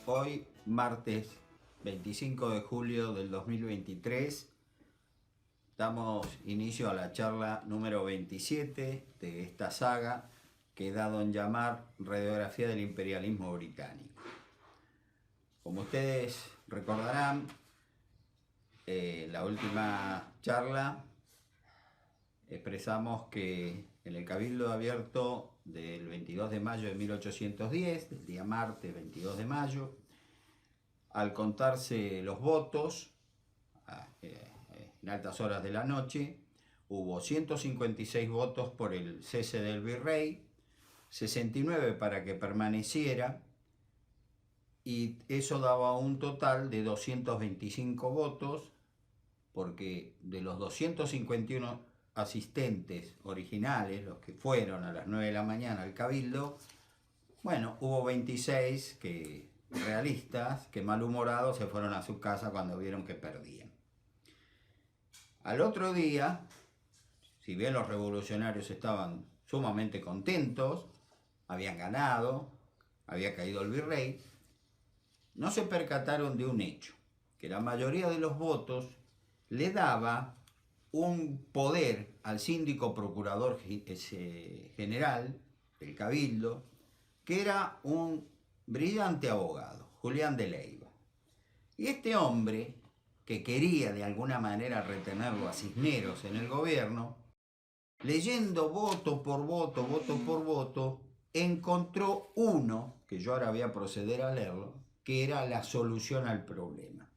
Hoy, martes 25 de julio del 2023, damos inicio a la charla número 27 de esta saga que he dado en llamar Radiografía del Imperialismo Británico. Como ustedes recordarán, la última charla expresamos que en el Cabildo Abierto del 22 de mayo de 1810, del día martes 22 de mayo, al contarse los votos en altas horas de la noche, hubo 156 votos por el cese del virrey, 69 para que permaneciera, y eso daba un total de 225 votos, porque de los 251 asistentes originales, los que fueron a las 9 de la mañana al Cabildo, bueno, hubo 26 realistas que malhumorados se fueron a su casa cuando vieron que perdían. Al otro día, si bien los revolucionarios estaban sumamente contentos, habían ganado, había caído el virrey, no se percataron de un hecho, que la mayoría de los votos le daba un poder al síndico procurador general del Cabildo, que era un brillante abogado, Julián de Leiva. Y este hombre, que quería de alguna manera retenerlo a Cisneros en el gobierno, leyendo voto por voto, encontró uno, que yo ahora voy a proceder a leerlo, que era la solución al problema.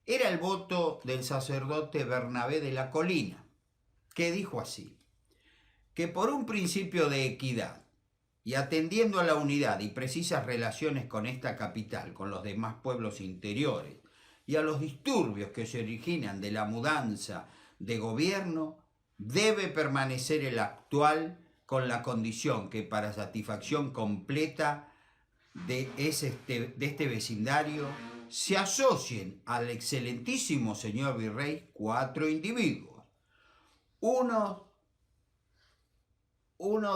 Era el voto del sacerdote Bernabé de la Colina, que dijo así: que por un principio de equidad y atendiendo a la unidad y precisas relaciones con esta capital, con los demás pueblos interiores, y a los disturbios que se originan de la mudanza de gobierno, debe permanecer el actual, con la condición que para satisfacción completa de este vecindario se asocien al excelentísimo señor virrey 4 individuos, uno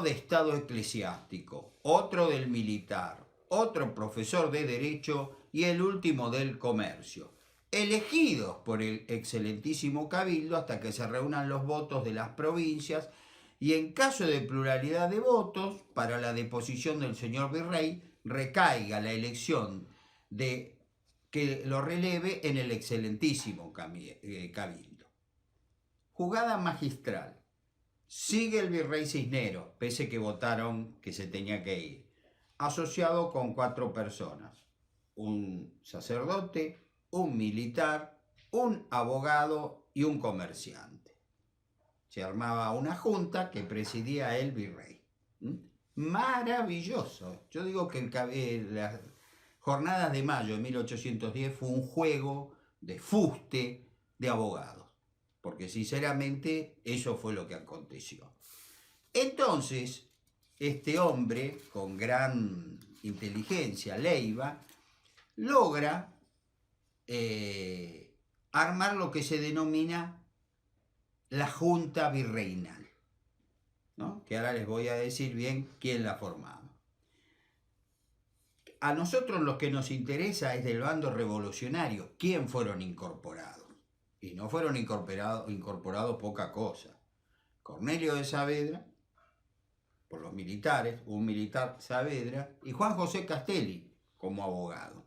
de estado eclesiástico, otro del militar, otro profesor de derecho y el último del comercio, elegidos por el excelentísimo cabildo hasta que se reúnan los votos de las provincias, y en caso de pluralidad de votos para la deposición del señor virrey recaiga la elección de que lo releve en el excelentísimo cabildo. Jugada magistral. Sigue el virrey Cisneros, pese que votaron que se tenía que ir, asociado con 4 personas: un sacerdote, un militar, un abogado y un comerciante. Se armaba una junta que presidía el virrey. Maravilloso. Yo digo que las jornadas de mayo de 1810 fue un juego de fuste de abogados, porque sinceramente eso fue lo que aconteció. Entonces, este hombre, con gran inteligencia, Leiva, logra armar lo que se denomina la Junta Virreinal, ¿no? Que ahora les voy a decir bien quién la formaba. A nosotros lo que nos interesa es del bando revolucionario, quién fueron incorporados. Y no fueron incorporados poca cosa. Cornelio de Saavedra, por los militares, un militar Saavedra, y Juan José Castelli como abogado.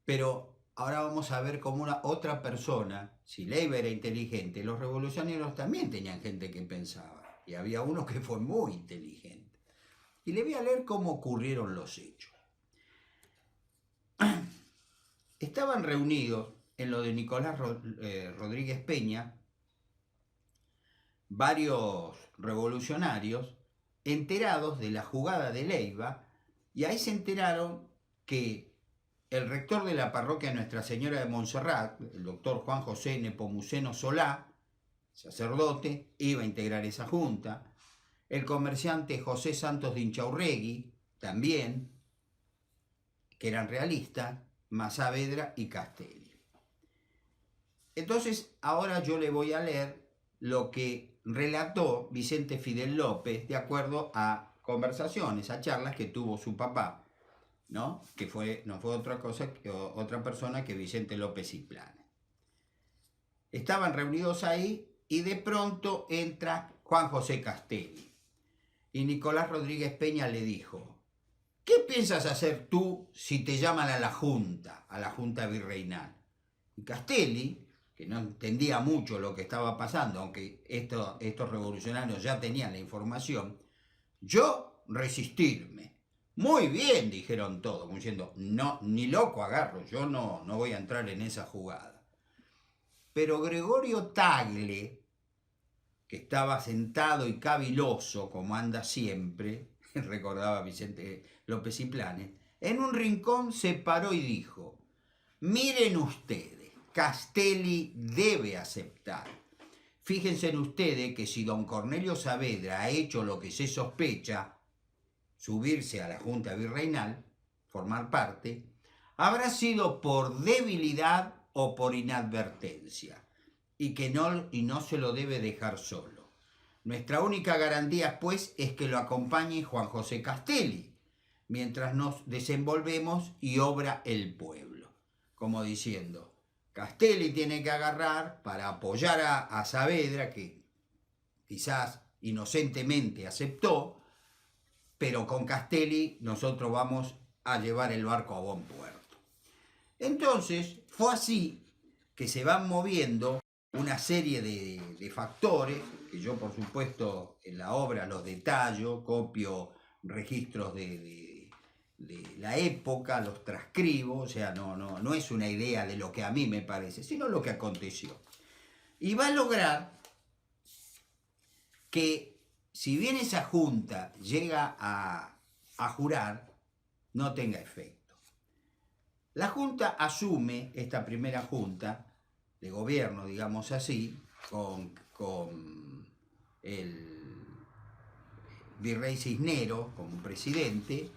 Pero ahora vamos a ver cómo otra persona, si Leiva era inteligente, los revolucionarios también tenían gente que pensaba, y había uno que fue muy inteligente. Y le voy a leer cómo ocurrieron los hechos. Estaban reunidos en lo de Nicolás Rodríguez Peña varios revolucionarios enterados de la jugada de Leiva, y ahí se enteraron que el rector de la parroquia Nuestra Señora de Montserrat, el doctor Juan José Nepomuceno Solá, sacerdote, iba a integrar esa junta. El comerciante José Santos de Inchaurregui, también, que eran realistas, más Saavedra y Castelli. Entonces, ahora yo le voy a leer lo que relató Vicente Fidel López de acuerdo a conversaciones, a charlas que tuvo su papá ¿no? No fue otra persona que Vicente López y Planes. Estaban reunidos ahí y de pronto entra Juan José Castelli. Y Nicolás Rodríguez Peña le dijo: ¿qué piensas hacer tú si te llaman a la Junta Virreinal? Y Castelli, que no entendía mucho lo que estaba pasando, aunque estos revolucionarios ya tenían la información, yo resistirme. Muy bien, dijeron todos, como diciendo, no, ni loco agarro, yo no voy a entrar en esa jugada. Pero Gregorio Tagle, que estaba sentado y caviloso, como anda siempre, recordaba Vicente López y Planes, en un rincón se paró y dijo: miren ustedes, Castelli debe aceptar. Fíjense en ustedes que si don Cornelio Saavedra ha hecho lo que se sospecha, subirse a la Junta Virreinal, formar parte, habrá sido por debilidad o por inadvertencia, y no se lo debe dejar solo. Nuestra única garantía, pues, es que lo acompañe Juan José Castelli, mientras nos desenvolvemos y obra el pueblo. Como diciendo, Castelli tiene que agarrar para apoyar a Saavedra, que quizás inocentemente aceptó, pero con Castelli nosotros vamos a llevar el barco a buen puerto. Entonces, fue así que se van moviendo una serie de factores, que yo por supuesto en la obra los detallo, copio registros de la época, los transcribo, o sea, no es una idea de lo que a mí me parece, sino lo que aconteció. Y va a lograr que, si bien esa junta llega a jurar, no tenga efecto. La junta asume, esta primera junta de gobierno, digamos así, con el virrey Cisneros como presidente,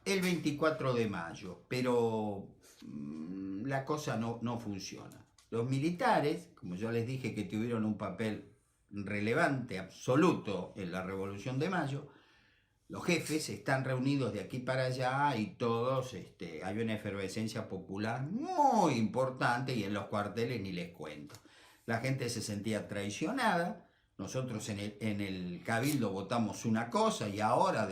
el 24 de mayo, pero la cosa no funciona. Los militares, como yo les dije, que tuvieron un papel relevante, absoluto en la Revolución de Mayo, los jefes están reunidos de aquí para allá y todos, hay una efervescencia popular muy importante, y en los cuarteles ni les cuento. La gente se sentía traicionada. Nosotros en el Cabildo votamos una cosa, y ahora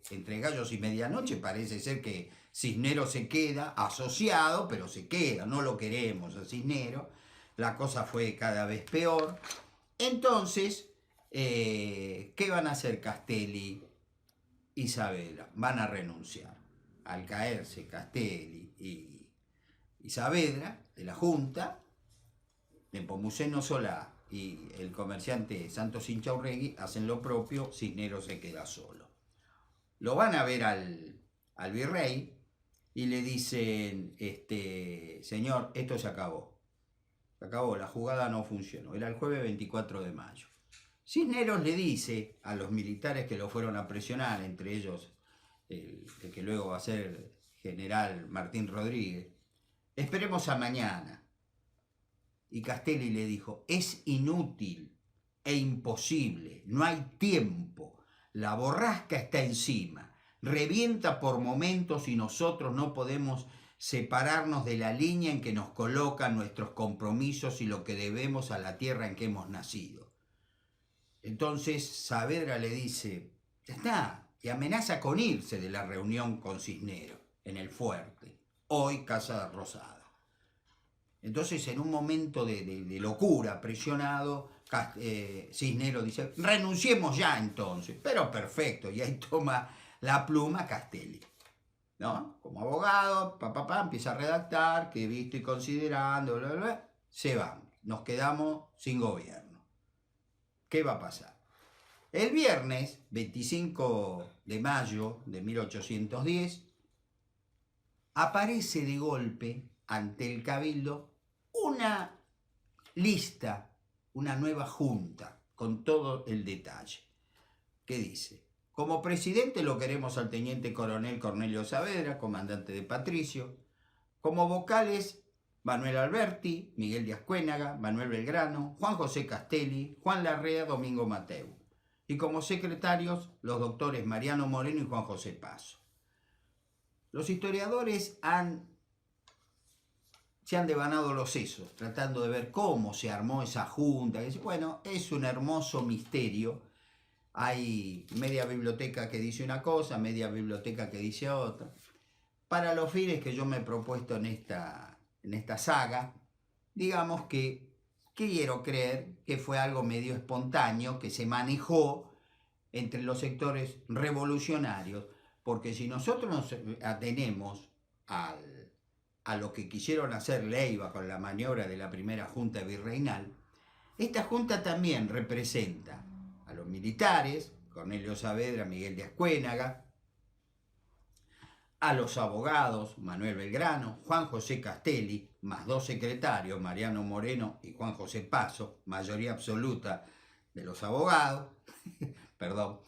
entre gallos y medianoche parece ser que Cisneros se queda asociado, pero se queda, no lo queremos a Cisneros. La cosa fue cada vez peor. Entonces, ¿qué van a hacer Castelli y Saavedra? Van a renunciar. Al caerse Castelli y Saavedra de la Junta, Nepomuceno Solá y el comerciante Santos Inchaurregui hacen lo propio, Cisneros se queda solo. Lo van a ver al virrey y le dicen, señor, esto se acabó. Se acabó, la jugada no funcionó. Era el jueves 24 de mayo. Cisneros le dice a los militares que lo fueron a presionar, entre ellos el que luego va a ser general Martín Rodríguez: esperemos a mañana. Y Castelli le dijo: es inútil e imposible, no hay tiempo, la borrasca está encima, revienta por momentos y nosotros no podemos separarnos de la línea en que nos colocan nuestros compromisos y lo que debemos a la tierra en que hemos nacido. Entonces Saavedra le dice: ya está, y amenaza con irse de la reunión con Cisneros en el fuerte, hoy Casa Rosada. Entonces, en un momento de locura, presionado, Cisneros dice: renunciemos ya entonces. Pero perfecto, y ahí toma la pluma Castelli, ¿no? Como abogado, empieza a redactar, que visto y considerando, bla, bla, bla, se van. Nos quedamos sin gobierno. ¿Qué va a pasar? El viernes 25 de mayo de 1810 aparece de golpe ante el Cabildo una lista, una nueva junta, con todo el detalle. ¿Qué dice? Como presidente lo queremos al teniente coronel Cornelio Saavedra, comandante de Patricio. Como vocales, Manuel Alberti, Miguel Díaz Cuénaga, Manuel Belgrano, Juan José Castelli, Juan Larrea, Domingo Mateu. Y como secretarios, los doctores Mariano Moreno y Juan José Paso. los historiadores se han devanado los sesos, tratando de ver cómo se armó esa junta. Bueno, es un hermoso misterio. Hay media biblioteca que dice una cosa, media biblioteca que dice otra. Para los fines que yo me he propuesto en esta saga, digamos que quiero creer que fue algo medio espontáneo, que se manejó entre los sectores revolucionarios, porque si nosotros nos atenemos a lo que quisieron hacer Leiva con la maniobra de la primera junta virreinal, esta junta también representa a los militares, Cornelio Saavedra, Miguel de Ascuénaga, a los abogados, Manuel Belgrano, Juan José Castelli, más 2 secretarios, Mariano Moreno y Juan José Paso, mayoría absoluta de los abogados, perdón,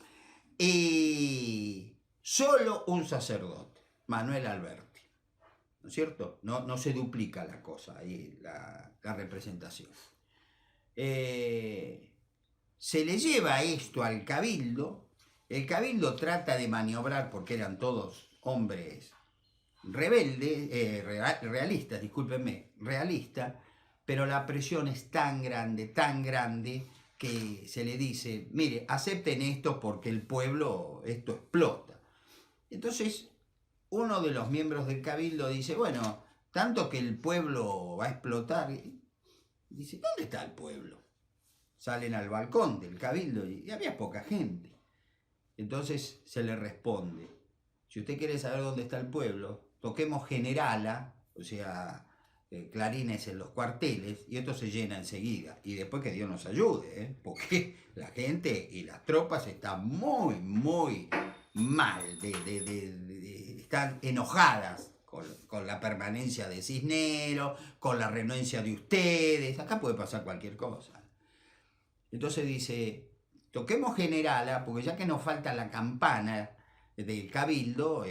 y solo un sacerdote, Manuel Alberti, ¿no es cierto? No se duplica la cosa, ahí la representación. Se le lleva esto al Cabildo, el Cabildo trata de maniobrar, porque eran todos hombres rebeldes, realistas, discúlpenme, realistas, pero la presión es tan grande, que se le dice, mire, acepten esto porque el pueblo, esto explota. Entonces, uno de los miembros del Cabildo dice, bueno, tanto que el pueblo va a explotar, dice, ¿dónde está el pueblo? Salen al balcón del Cabildo y había poca gente. Entonces se le responde, si usted quiere saber dónde está el pueblo, toquemos Generala, o sea, clarines en los cuarteles, y esto se llena enseguida. Y después que Dios nos ayude, porque la gente y las tropas están muy mal, están enojadas con la permanencia de Cisneros, con la renuencia de ustedes, acá puede pasar cualquier cosa. Entonces dice, toquemos Generala, porque ya que nos falta la campana del Cabildo,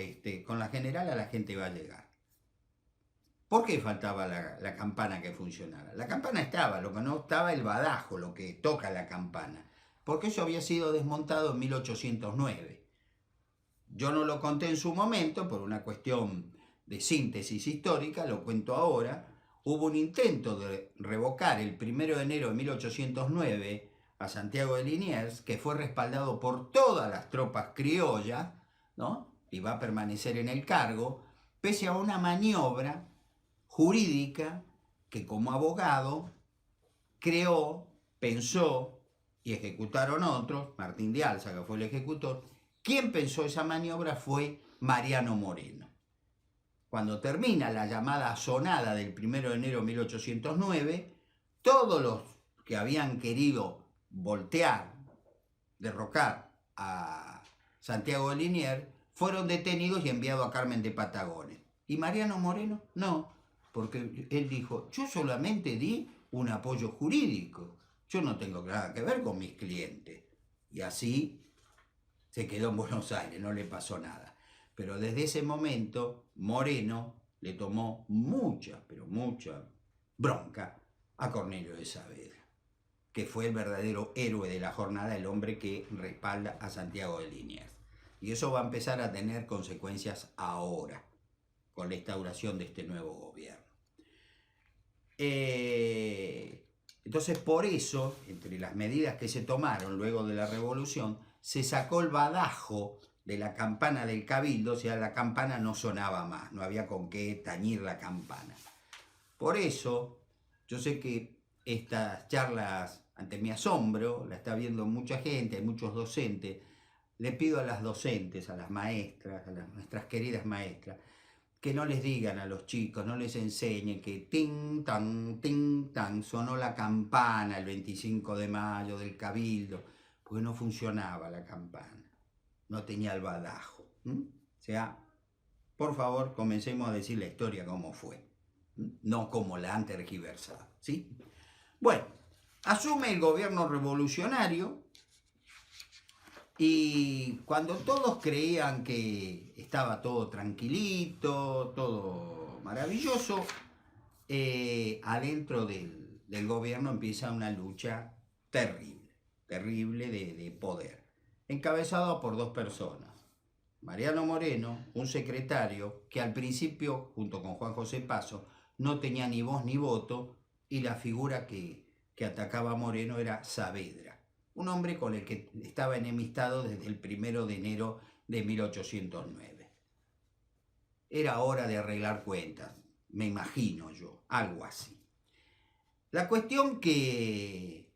con la Generala la gente va a llegar. ¿Por qué faltaba la campana que funcionara? La campana estaba, lo que no estaba el badajo, lo que toca la campana, porque eso había sido desmontado en 1809. Yo no lo conté en su momento por una cuestión de síntesis histórica, lo cuento ahora. Hubo un intento de revocar el 1 de enero de 1809 a Santiago de Liniers, que fue respaldado por todas las tropas criollas, ¿no? Y va a permanecer en el cargo, pese a una maniobra jurídica que como abogado creó, pensó y ejecutaron otros, Martín de Alza, que fue el ejecutor. Quien pensó esa maniobra fue Mariano Moreno. Cuando termina la llamada sonada del 1 de enero de 1809, todos los que habían querido voltear, derrocar a Santiago de Liniers, fueron detenidos y enviados a Carmen de Patagones. ¿Y Mariano Moreno? No, porque él dijo, yo solamente di un apoyo jurídico, yo no tengo nada que ver con mis clientes. Y así se quedó en Buenos Aires, no le pasó nada. Pero desde ese momento, Moreno le tomó mucha, pero mucha bronca a Cornelio de Saavedra, que fue el verdadero héroe de la jornada, el hombre que respalda a Santiago de Liniers. Y eso va a empezar a tener consecuencias ahora, con la instauración de este nuevo gobierno. Entonces, por eso, entre las medidas que se tomaron luego de la revolución, se sacó el badajo de la campana del Cabildo, o sea, la campana no sonaba más, no había con qué tañir la campana. Por eso, yo sé que estas charlas, ante mi asombro, la está viendo mucha gente, hay muchos docentes. Le pido a las docentes, a las maestras, a nuestras queridas maestras, que no les digan a los chicos, no les enseñen que ting, tan, sonó la campana el 25 de mayo del Cabildo, porque no funcionaba la campana, no tenía el badajo. O sea, por favor, comencemos a decir la historia como fue, no como la han tergiversado, ¿sí? Bueno, asume el gobierno revolucionario y cuando todos creían que estaba todo tranquilito, todo maravilloso, adentro del gobierno empieza una lucha terrible de poder, encabezada por 2 personas. Mariano Moreno, un secretario que al principio, junto con Juan José Paso, no tenía ni voz ni voto, y la figura que atacaba a Moreno era Saavedra, un hombre con el que estaba enemistado desde el 1 de enero de 1809. Era hora de arreglar cuentas, me imagino yo, algo así. La cuestión que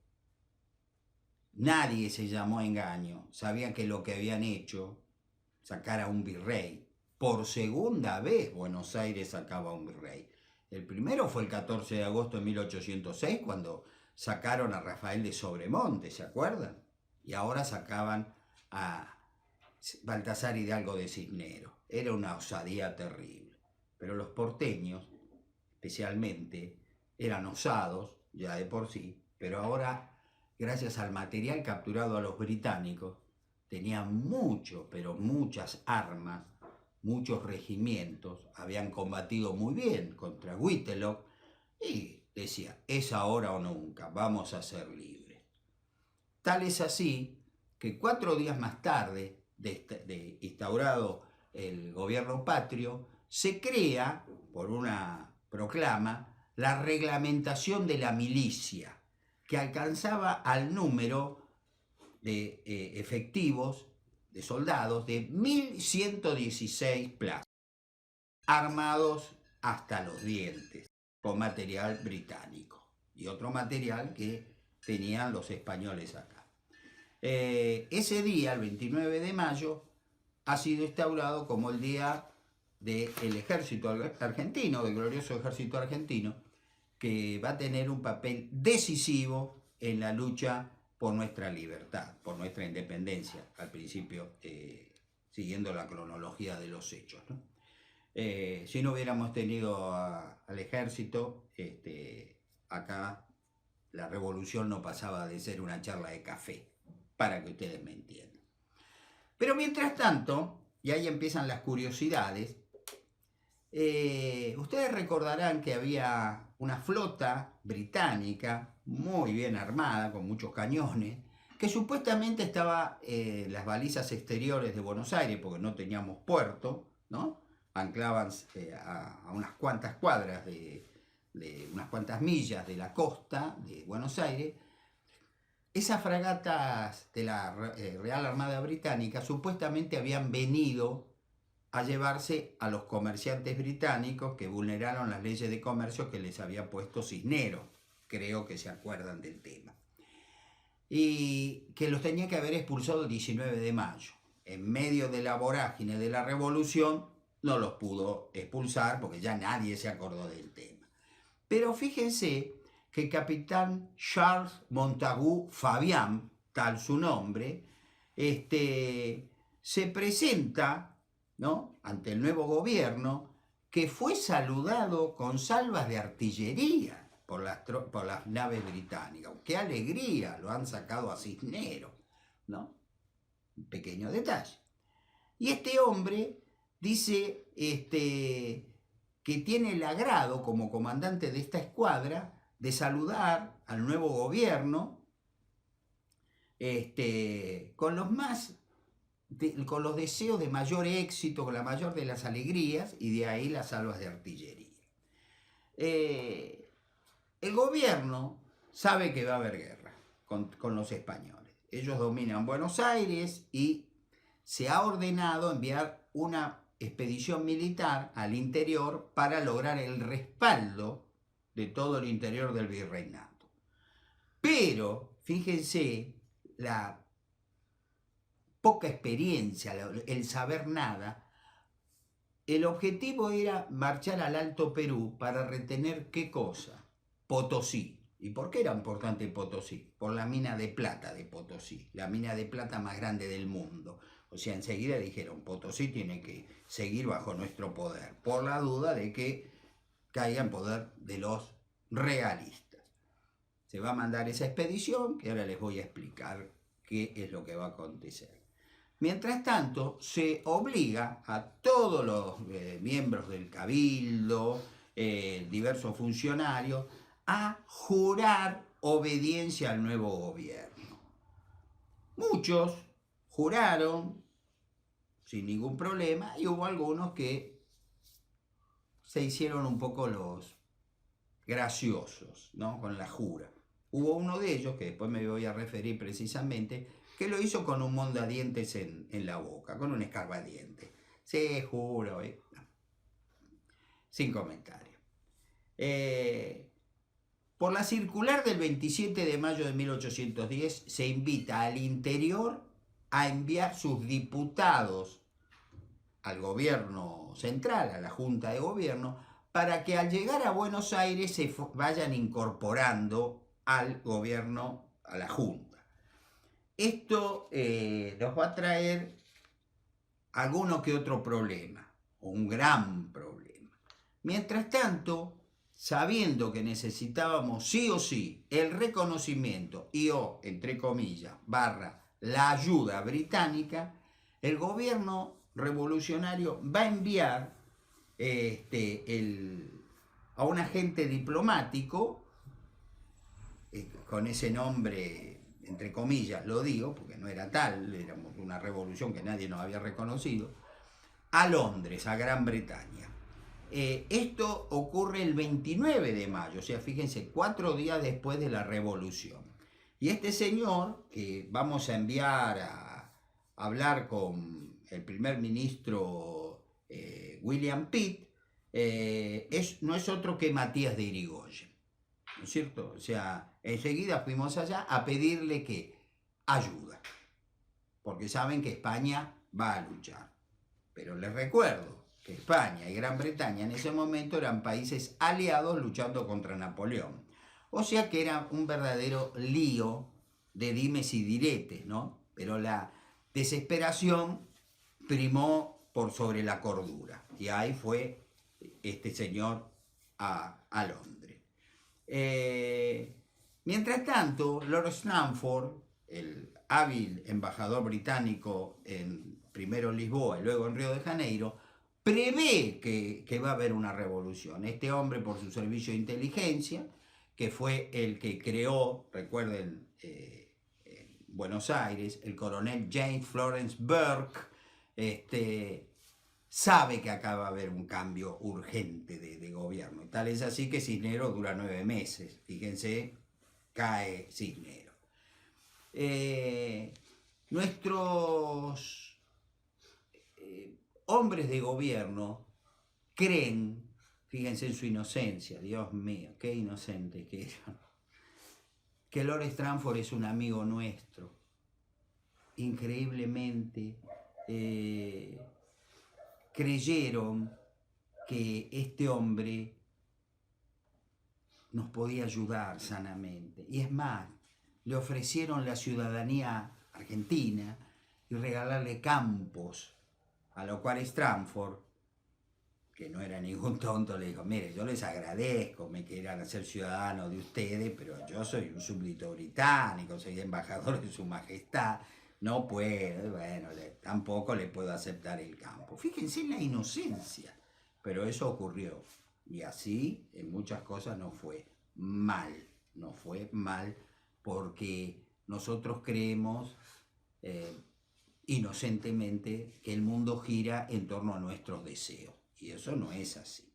nadie se llamó a engaño, sabían que lo que habían hecho, sacar a un virrey, por segunda vez Buenos Aires sacaba a un virrey. El primero fue el 14 de agosto de 1806, cuando sacaron a Rafael de Sobremonte, ¿se acuerdan? Y ahora sacaban a Baltasar Hidalgo de Cisneros. Era una osadía terrible. Pero los porteños, especialmente, eran osados, ya de por sí, pero ahora, gracias al material capturado a los británicos, tenían mucho, pero muchas armas, muchos regimientos, habían combatido muy bien contra Whitlock y decía, es ahora o nunca, vamos a ser libres. Tal es así que 4 días más tarde de instaurado el gobierno patrio, se crea, por una proclama, la reglamentación de la milicia, que alcanzaba al número de efectivos, de soldados, de 1116 plazas, armados hasta los dientes, con material británico y otro material que tenían los españoles acá. Ese día, el 29 de mayo, ha sido instaurado como el día del ejército argentino, del glorioso ejército argentino, que va a tener un papel decisivo en la lucha por nuestra libertad, por nuestra independencia, al principio siguiendo la cronología de los hechos, ¿no? Si no hubiéramos tenido al ejército, acá la revolución no pasaba de ser una charla de café, para que ustedes me entiendan. Pero mientras tanto, y ahí empiezan las curiosidades, ustedes recordarán que había una flota británica muy bien armada, con muchos cañones, que supuestamente estaba en las balizas exteriores de Buenos Aires, porque no teníamos puerto, ¿no? Anclaban a unas cuantas cuadras de unas cuantas millas de la costa de Buenos Aires. Esas fragatas de la Real Armada Británica supuestamente habían venido a llevarse a los comerciantes británicos que vulneraron las leyes de comercio que les había puesto Cisneros. Creo que se acuerdan del tema. Y que los tenía que haber expulsado el 19 de mayo. En medio de la vorágine de la revolución no los pudo expulsar porque ya nadie se acordó del tema. Pero fíjense que el capitán Charles Montagu Fabián, tal su nombre, se presenta, ¿no?, ante el nuevo gobierno, que fue saludado con salvas de artillería por las naves británicas. ¡Qué alegría! Lo han sacado a Cisneros, ¿no? Un pequeño detalle. Y este hombre dice que tiene el agrado, como comandante de esta escuadra, de saludar al nuevo gobierno con los deseos de mayor éxito, con la mayor de las alegrías, y de ahí las salvas de artillería. El gobierno sabe que va a haber guerra con los españoles. Ellos dominan Buenos Aires y se ha ordenado enviar una expedición militar al interior para lograr el respaldo de todo el interior del virreinato. Pero, fíjense, la poca experiencia, el saber nada, el objetivo era marchar al Alto Perú para retener ¿qué cosa? Potosí. ¿Y por qué era importante Potosí? Por la mina de plata de Potosí, la mina de plata más grande del mundo. O sea, enseguida dijeron, Potosí tiene que seguir bajo nuestro poder, por la duda de que caiga en poder de los realistas. Se va a mandar esa expedición, que ahora les voy a explicar qué es lo que va a acontecer. Mientras tanto, se obliga a todos los miembros del cabildo, diversos funcionarios, a jurar obediencia al nuevo gobierno. Muchos juraron sin ningún problema, y hubo algunos que se hicieron un poco los graciosos, ¿no? Con la jura. Hubo uno de ellos, que después me voy a referir precisamente, que lo hizo con un mondadientes en la boca, con un escarbadiente. Sí, juro, sin comentario. Por la circular del 27 de mayo de 1810 se invita al interior a enviar sus diputados al gobierno central, a la Junta de Gobierno, para que al llegar a Buenos Aires se vayan incorporando al gobierno, a la Junta. Esto nos va a traer alguno que otro problema, o un gran problema. Mientras tanto, sabiendo que necesitábamos sí o sí el reconocimiento y entre comillas, la ayuda británica, el gobierno revolucionario va a enviar a un agente diplomático, con ese nombre, entre comillas lo digo, porque no era tal, era una revolución que nadie nos había reconocido, a Londres, a Gran Bretaña. Esto ocurre el 29 de mayo, o sea, fíjense, 4 días después de la revolución. Y este señor, que vamos a enviar a hablar con el primer ministro William Pitt, no es otro que Matías de Irigoyen, ¿no es cierto? O sea, enseguida fuimos allá a pedirle que ayuda, porque saben que España va a luchar. Pero les recuerdo que España y Gran Bretaña en ese momento eran países aliados luchando contra Napoleón. O sea que era un verdadero lío de dimes y diretes, ¿no? Pero la desesperación primó por sobre la cordura. Y ahí fue este señor a Londres. Mientras tanto, Lord Stamford, el hábil embajador británico primero en Lisboa y luego en Río de Janeiro, prevé que va a haber una revolución. Este hombre, por su servicio de inteligencia, que fue el que creó, recuerden, en Buenos Aires, el coronel James Florence Burke, sabe que acá va a haber un cambio urgente de gobierno. Tal es así que Cisneros dura 9 meses. Fíjense, cae Cisneros. Nuestros hombres de gobierno creen, fíjense en su inocencia, Dios mío, qué inocente que eran, que Lord Stamford es un amigo nuestro. Increíblemente creyeron que este hombre nos podía ayudar sanamente. Y es más, le ofrecieron la ciudadanía argentina y regalarle campos, a lo cual Stamford, que no era ningún tonto, le dijo: mire, yo les agradezco, me quieran hacer ciudadano de ustedes, pero yo soy un súbdito británico, soy embajador de su majestad, no puedo, bueno, tampoco le puedo aceptar el campo. Fíjense en la inocencia, pero eso ocurrió. Y así, en muchas cosas no fue mal, porque nosotros creemos inocentemente que el mundo gira en torno a nuestros deseos, y eso no es así.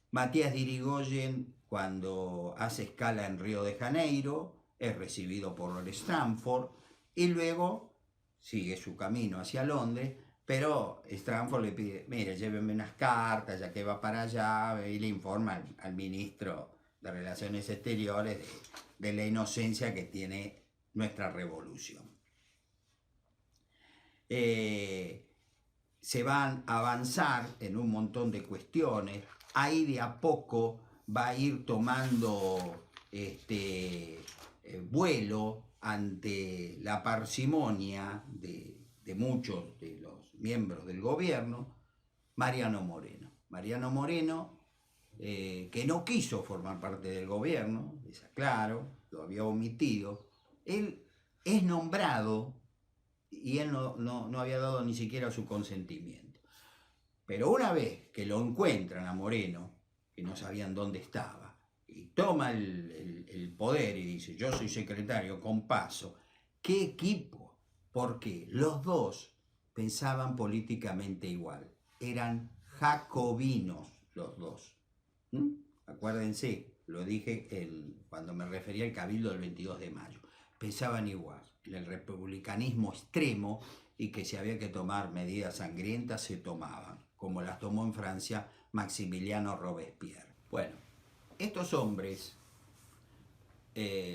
Matías de Irigoyen, cuando hace escala en Río de Janeiro, es recibido por Lord Stamford y luego sigue su camino hacia Londres, pero Stamford le pide: mire, llévenme unas cartas, ya que va para allá, y le informa al ministro de Relaciones Exteriores de la inocencia que tiene nuestra revolución. Se van a avanzar en un montón de cuestiones. Ahí de a poco va a ir tomando vuelo ante la parsimonia de muchos de los miembros del gobierno, Mariano Moreno. Mariano Moreno, que no quiso formar parte del gobierno, es claro, lo había omitido. Él es nombrado y él no había dado ni siquiera su consentimiento. Pero una vez que lo encuentran a Moreno, que no sabían dónde estaba, y toma el poder y dice: yo soy secretario con paso, ¿qué equipo? porque los dos pensaban políticamente igual. Eran jacobinos los dos. Acuérdense, lo dije cuando me refería al Cabildo del 22 de mayo. Pensaban igual, en el republicanismo extremo, y que si había que tomar medidas sangrientas se tomaban, como las tomó en Francia Maximiliano Robespierre. Bueno, estos hombres,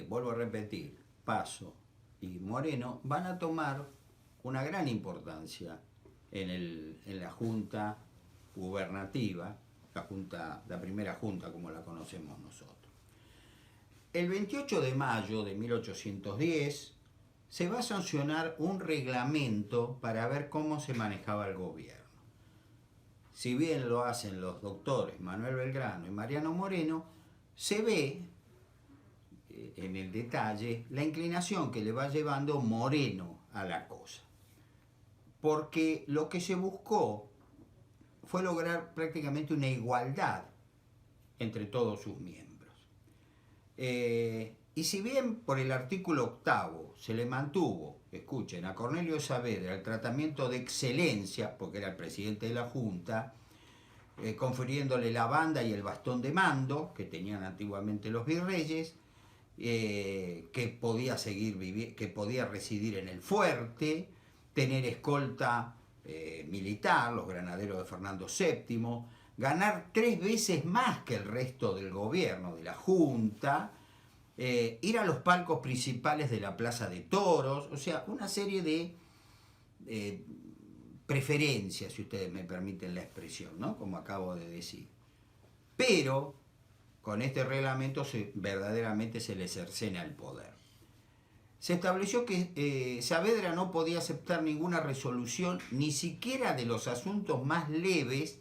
vuelvo a repetir, Paso y Moreno, van a tomar una gran importancia en la Junta Gubernativa, la primera junta como la conocemos nosotros. El 28 de mayo de 1810 se va a sancionar un reglamento para ver cómo se manejaba el gobierno. Si bien lo hacen los doctores Manuel Belgrano y Mariano Moreno, se ve en el detalle la inclinación que le va llevando Moreno a la cosa. Porque lo que se buscó fue lograr prácticamente una igualdad entre todos sus miembros. Y si bien por el artículo 8 se le mantuvo, escuchen, a Cornelio Saavedra el tratamiento de excelencia, porque era el presidente de la Junta, confiriéndole la banda y el bastón de mando que tenían antiguamente los virreyes, que podía que podía residir en el fuerte, tener escolta militar, los granaderos de Fernando VII, ganar 3 veces más que el resto del gobierno, de la Junta, ir a los palcos principales de la Plaza de Toros, o sea, una serie de preferencias, si ustedes me permiten la expresión, ¿no? Como acabo de decir. Pero con este reglamento verdaderamente se le cercena el poder. Se estableció que Saavedra no podía aceptar ninguna resolución, ni siquiera de los asuntos más leves,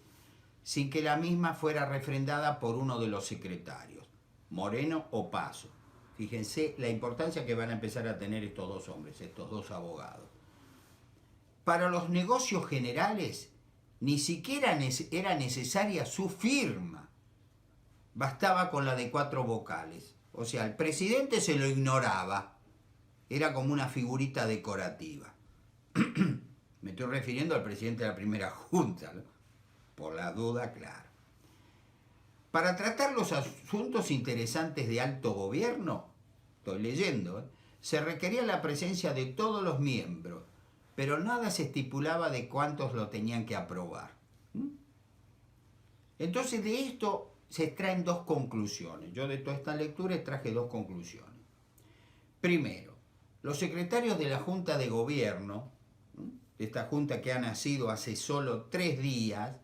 sin que la misma fuera refrendada por uno de los secretarios, Moreno o Paso. Fíjense la importancia que van a empezar a tener estos dos hombres, estos dos abogados. Para los negocios generales, ni siquiera era necesaria su firma. Bastaba con la de 4 vocales. O sea, el presidente se lo ignoraba. Era como una figurita decorativa. Me estoy refiriendo al presidente de la primera junta, ¿no? Por la duda, claro. Para tratar los asuntos interesantes de alto gobierno, estoy leyendo, se requería la presencia de todos los miembros, pero nada se estipulaba de cuántos lo tenían que aprobar. Entonces de esto se extraen 2 conclusiones. Yo de toda esta lectura traje 2 conclusiones. Primero, los secretarios de la Junta de Gobierno, de esta Junta que ha nacido hace solo 3 días,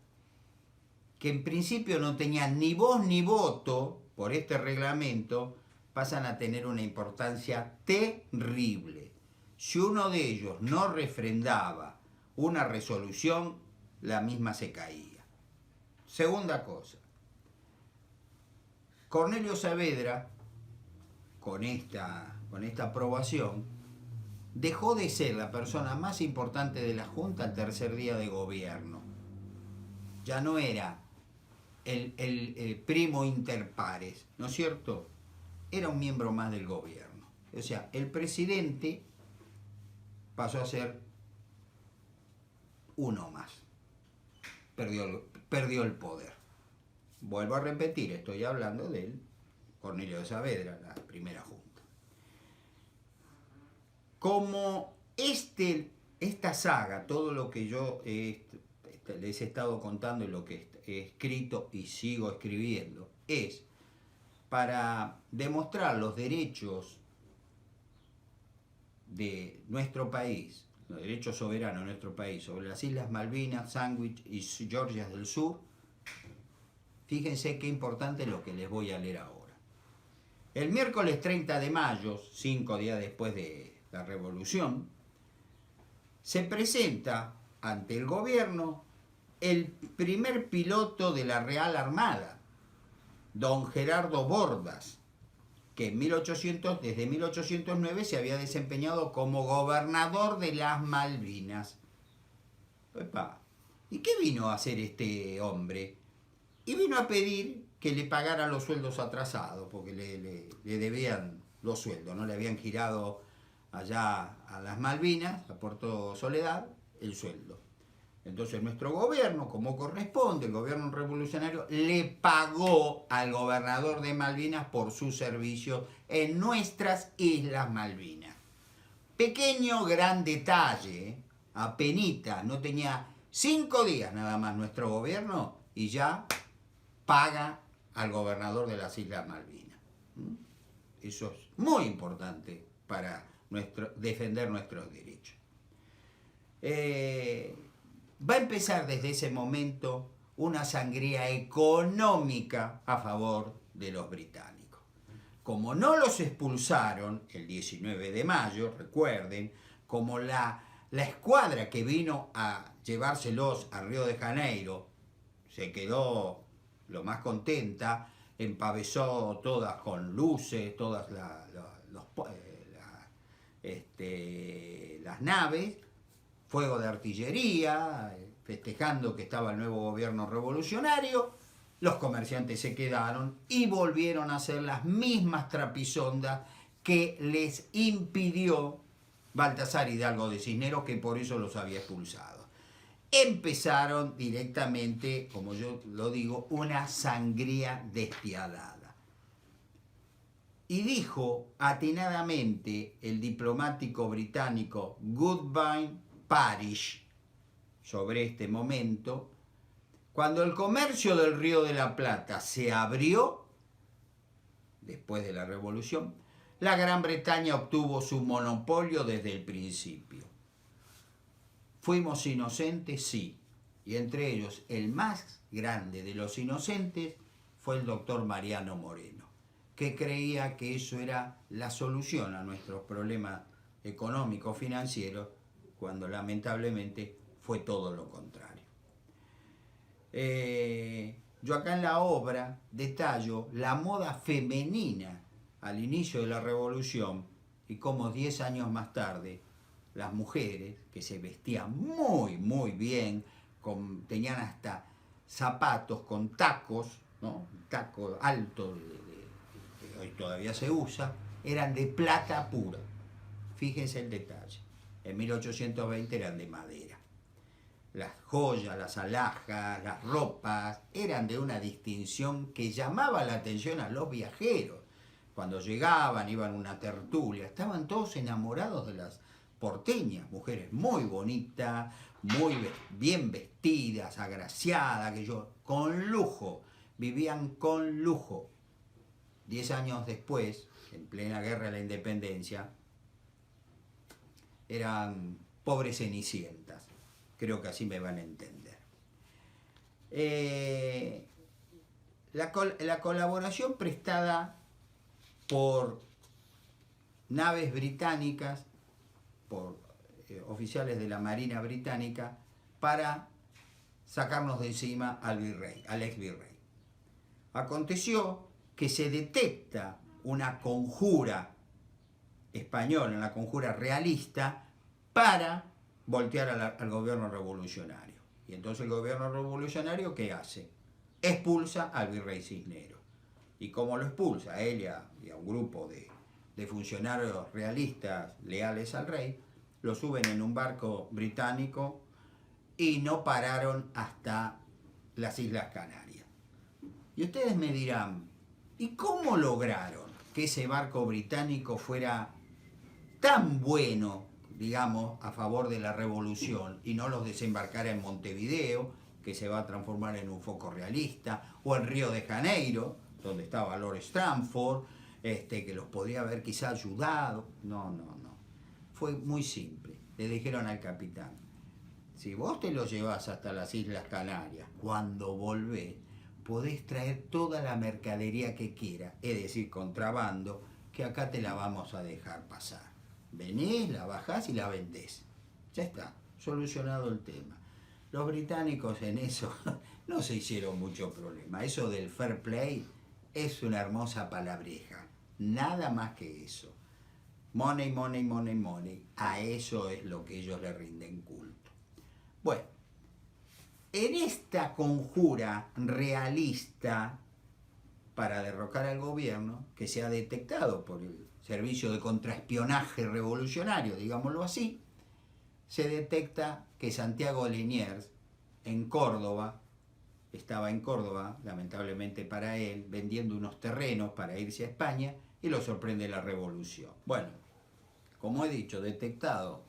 que en principio no tenían ni voz ni voto por este reglamento, pasan a tener una importancia terrible. Si uno de ellos no refrendaba una resolución, la misma se caía. Segunda cosa, Cornelio Saavedra, con esta aprobación, dejó de ser la persona más importante de la Junta al tercer día de gobierno. Ya no era el primo inter pares, ¿no es cierto? Era un miembro más del gobierno. O sea, el presidente pasó a ser uno más. Perdió el poder. Vuelvo a repetir, estoy hablando del Cornelio de Saavedra, la primera junta. Como esta saga, todo lo que yo les he estado contando y lo que he escrito y sigo escribiendo, es para demostrar los derechos de nuestro país, los derechos soberanos de nuestro país sobre las Islas Malvinas, Sandwich y Georgias del Sur. Fíjense qué importante es lo que les voy a leer ahora. El miércoles 30 de mayo, 5 días después de la Revolución, se presenta ante el gobierno el primer piloto de la Real Armada, don Gerardo Bordas, que desde 1809 se había desempeñado como gobernador de las Malvinas. Epa, ¿y qué vino a hacer este hombre? Y vino a pedir que le pagaran los sueldos atrasados, porque le debían los sueldos, no le habían girado allá a las Malvinas, a Puerto Soledad, el sueldo. Entonces nuestro gobierno, como corresponde, el gobierno revolucionario, le pagó al gobernador de Malvinas por su servicio en nuestras Islas Malvinas. Pequeño gran detalle, apenita, no tenía 5 días nada más nuestro gobierno y ya paga al gobernador de las Islas Malvinas. Eso es muy importante para defender nuestros derechos. Va a empezar desde ese momento una sangría económica a favor de los británicos. Como no los expulsaron el 19 de mayo, recuerden, como la escuadra que vino a llevárselos a Río de Janeiro se quedó lo más contenta, empavesó todas con luces, todas las naves, fuego de artillería, festejando que estaba el nuevo gobierno revolucionario. Los comerciantes se quedaron y volvieron a hacer las mismas trapisondas que les impidió Baltasar Hidalgo de Cisneros, que por eso los había expulsado. Empezaron directamente, como yo lo digo, una sangría despiadada. Y dijo atinadamente el diplomático británico Goodwin Parish sobre este momento: cuando el comercio del Río de la Plata se abrió, después de la Revolución, la Gran Bretaña obtuvo su monopolio desde el principio. ¿Fuimos inocentes? Sí. Y entre ellos, el más grande de los inocentes fue el doctor Mariano Moreno, que creía que eso era la solución a nuestros problemas económicos, financieros, cuando lamentablemente fue todo lo contrario. Yo acá en la obra detallo la moda femenina al inicio de la Revolución y cómo 10 años más tarde las mujeres, que se vestían muy, muy bien, tenían hasta zapatos con tacos, ¿no? Un taco alto, que hoy todavía se usa, eran de plata pura. Fíjense el detalle. En 1820 eran de madera. Las joyas, las alhajas, las ropas eran de una distinción que llamaba la atención a los viajeros. Cuando llegaban, iban a una tertulia, estaban todos enamorados de las porteñas, mujeres muy bonitas, muy bien vestidas, agraciadas, con lujo, vivían con lujo. 10 años después, en plena guerra de la independencia, eran pobres cenicientas. Creo que así me van a entender. La colaboración prestada por naves británicas, por oficiales de la Marina Británica, para sacarnos de encima al ex virrey. Aconteció que se detecta una conjura española, una conjura realista, para voltear al gobierno revolucionario. Y entonces el gobierno revolucionario, ¿qué hace? Expulsa al virrey Cisneros. Y como lo expulsa a él y a un grupo de funcionarios realistas leales al rey, lo suben en un barco británico y no pararon hasta las Islas Canarias. Y ustedes me dirán, ¿y cómo lograron que ese barco británico fuera tan bueno, digamos, a favor de la revolución y no los desembarcara en Montevideo, que se va a transformar en un foco realista, o en Río de Janeiro, donde estaba Lord Stamford, que los podría haber quizá ayudado? No. Fue muy simple. Le dijeron al capitán: si vos te lo llevas hasta las Islas Canarias, cuando volvés, podés traer toda la mercadería que quieras, es decir, contrabando, que acá te la vamos a dejar pasar. Venís, la bajás y la vendés. Ya está, solucionado el tema. Los británicos en eso no se hicieron mucho problema. Eso del fair play es una hermosa palabreja. Nada más que eso. Money, money, money, money. A eso es lo que ellos le rinden culto. Bueno, en esta conjura realista para derrocar al gobierno, que se ha detectado por el Servicio de Contraespionaje Revolucionario, digámoslo así, se detecta que Santiago Liniers, en Córdoba, estaba en Córdoba, lamentablemente para él, vendiendo unos terrenos para irse a España, y lo sorprende la revolución. Bueno, como he dicho, detectado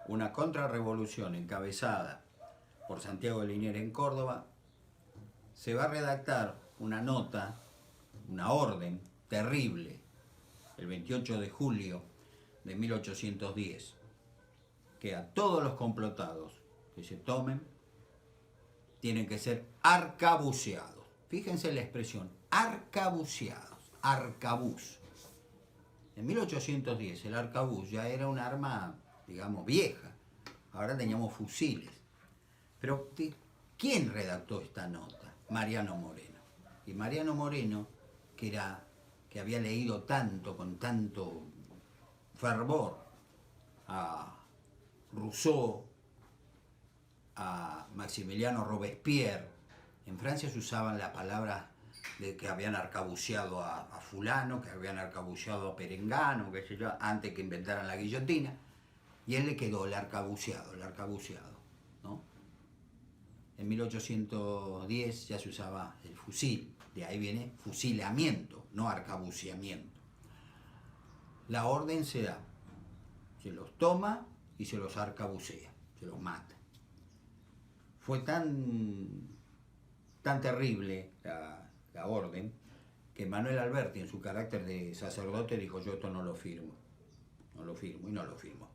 una contrarrevolución encabezada por Santiago Liniers en Córdoba, se va a redactar una nota, una orden terrible, el 28 de julio de 1810, que a todos los complotados que se tomen tienen que ser arcabuceados. Fíjense la expresión, arcabuceados, arcabuz. En 1810 el arcabuz ya era un arma, digamos, vieja. Ahora teníamos fusiles. Pero, ¿quién redactó esta nota? Mariano Moreno. Y Mariano Moreno, que había leído tanto, con tanto fervor, a Rousseau, a Maximiliano Robespierre, en Francia se usaban las palabras de que habían arcabuceado a fulano, que habían arcabuceado a Perengano, qué sé yo, antes que inventaran la guillotina, y él le quedó el arcabuceado, ¿no? En 1810 ya se usaba el fusil, de ahí viene fusilamiento, no arcabuceamiento. La orden se da, se los toma y se los arcabucea, se los mata. Fue tan terrible la orden que Manuel Alberti, en su carácter de sacerdote, dijo: yo esto no lo firmo, y no lo firmó.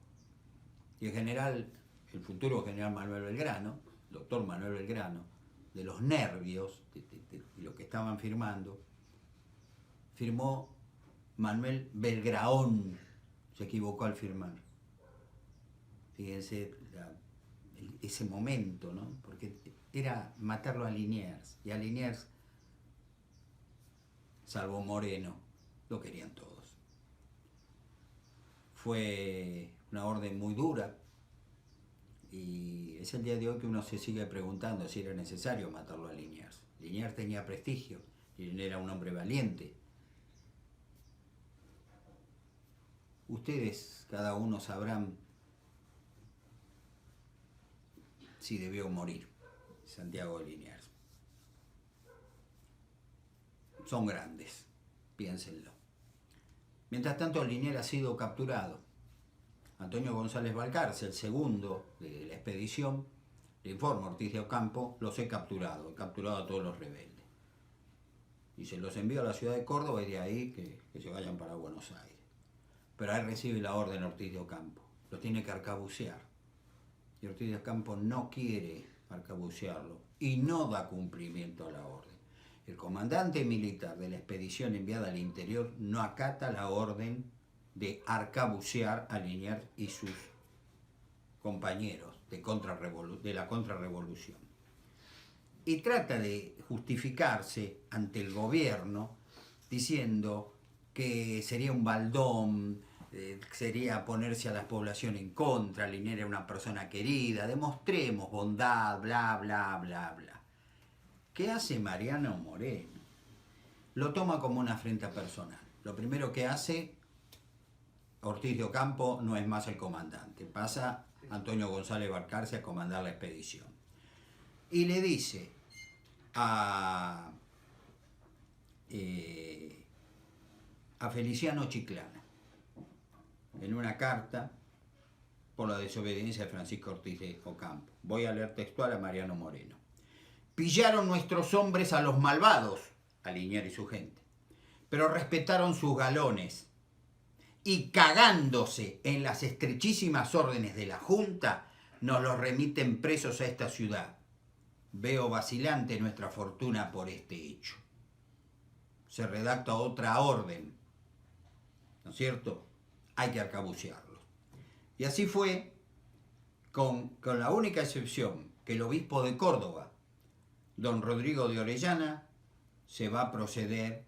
Y el futuro general Manuel Belgrano, doctor Manuel Belgrano, de los nervios de lo que estaban firmando, firmó Manuel Belgraón, se equivocó al firmar. Fíjense ese momento, ¿no? Porque era matarlo a Liniers, y a Liniers, salvo Moreno, lo querían todos. Fue una orden muy dura, y es el día de hoy que uno se sigue preguntando si era necesario matarlo a Liniers. Liniers tenía prestigio, Liniers era un hombre valiente. Ustedes, cada uno, sabrán si debió morir Santiago Liniers. Son grandes, piénsenlo. Mientras tanto, Liniers ha sido capturado. Antonio González Balcarce, el segundo de la expedición, le informa a Ortiz de Ocampo: los he capturado a todos los rebeldes. Y se los envío a la ciudad de Córdoba, y de ahí que se vayan para Buenos Aires. Pero ahí recibe la orden Ortiz de Ocampo, lo tiene que arcabucear. Y Ortiz de Ocampo no quiere arcabucearlo y no da cumplimiento a la orden. El comandante militar de la expedición enviada al interior no acata la orden de arcabucear a Liniers y sus compañeros de la contrarrevolución. Y trata de justificarse ante el gobierno diciendo que sería un baldón, sería ponerse a la población en contra, Liniers era una persona querida, demostremos bondad, bla, bla, bla, bla. ¿Qué hace Mariano Moreno? Lo toma como una afrenta personal. Lo primero que hace, Ortiz de Ocampo no es más el comandante, pasa Antonio González Balcarce a comandar la expedición. Y le dice a Feliciano Chiclana, en una carta por la desobediencia de Francisco Ortiz de Ocampo. Voy a leer textual a Mariano Moreno. Pillaron nuestros hombres a los malvados, a Liniers y su gente, pero respetaron sus galones, y cagándose en las estrechísimas órdenes de la Junta, nos los remiten presos a esta ciudad. Veo vacilante nuestra fortuna por este hecho. Se redacta otra orden, ¿no es cierto? Hay que arcabucearlos. Y así fue, con la única excepción que el obispo de Córdoba, don Rodrigo de Orellana, se va a proceder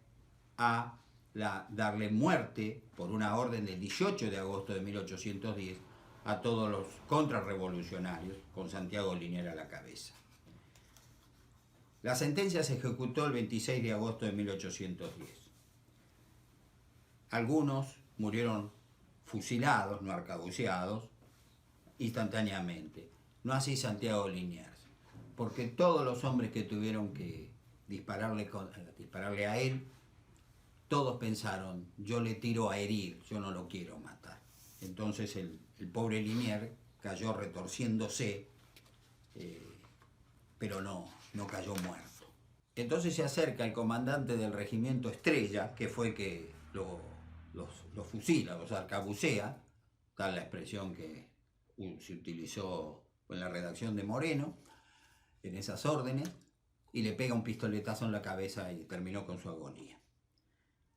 a darle muerte por una orden del 18 de agosto de 1810 a todos los contrarrevolucionarios, con Santiago Liniers a la cabeza. La sentencia se ejecutó el 26 de agosto de 1810. Algunos murieron fusilados, no arcabuceados, instantáneamente. No así Santiago Liniers, porque todos los hombres que tuvieron que dispararle a él, todos pensaron, yo le tiro a herir, yo no lo quiero matar. Entonces el pobre Liniers cayó retorciéndose, pero no cayó muerto. Entonces se acerca el comandante del regimiento Estrella, que fue que los fusila, los arcabucea, tal la expresión que se utilizó en la redacción de Moreno, en esas órdenes, y le pega un pistoletazo en la cabeza y terminó con su agonía.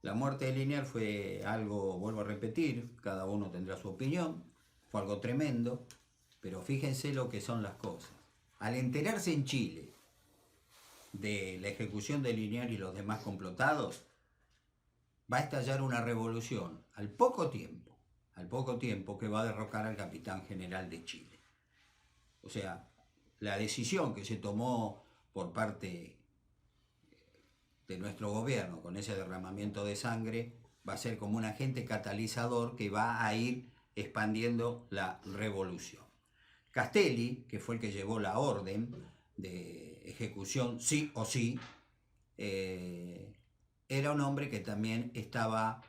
La muerte de Liniers fue algo, vuelvo a repetir, cada uno tendrá su opinión, fue algo tremendo, pero fíjense lo que son las cosas. Al enterarse en Chile de la ejecución de Liniers y los demás complotados, va a estallar una revolución al poco tiempo que va a derrocar al capitán general de Chile. O sea, la decisión que se tomó por parte de nuestro gobierno con ese derramamiento de sangre va a ser como un agente catalizador que va a ir expandiendo la revolución. Castelli, que fue el que llevó la orden de ejecución sí o sí, era un hombre que también estaba,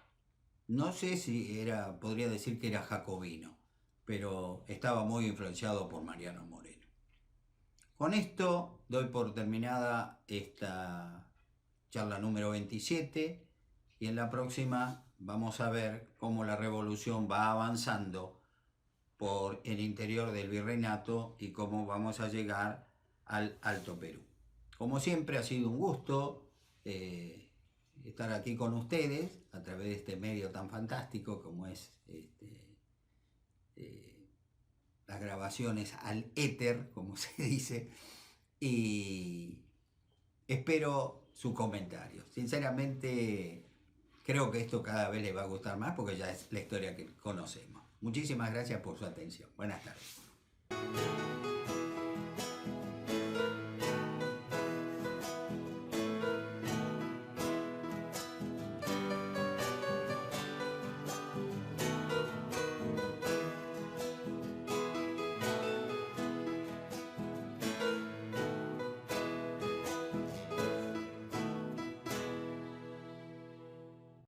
no sé si podría decir que era jacobino, pero estaba muy influenciado por Mariano Moreno. Con esto doy por terminada esta charla número 27 y en la próxima vamos a ver cómo la revolución va avanzando por el interior del virreinato y cómo vamos a llegar al Alto Perú. Como siempre ha sido un gusto estar aquí con ustedes a través de este medio tan fantástico como es las grabaciones al éter, como se dice, y espero su comentario. Sinceramente, creo que esto cada vez les va a gustar más porque ya es la historia que conocemos. Muchísimas gracias por su atención. Buenas tardes.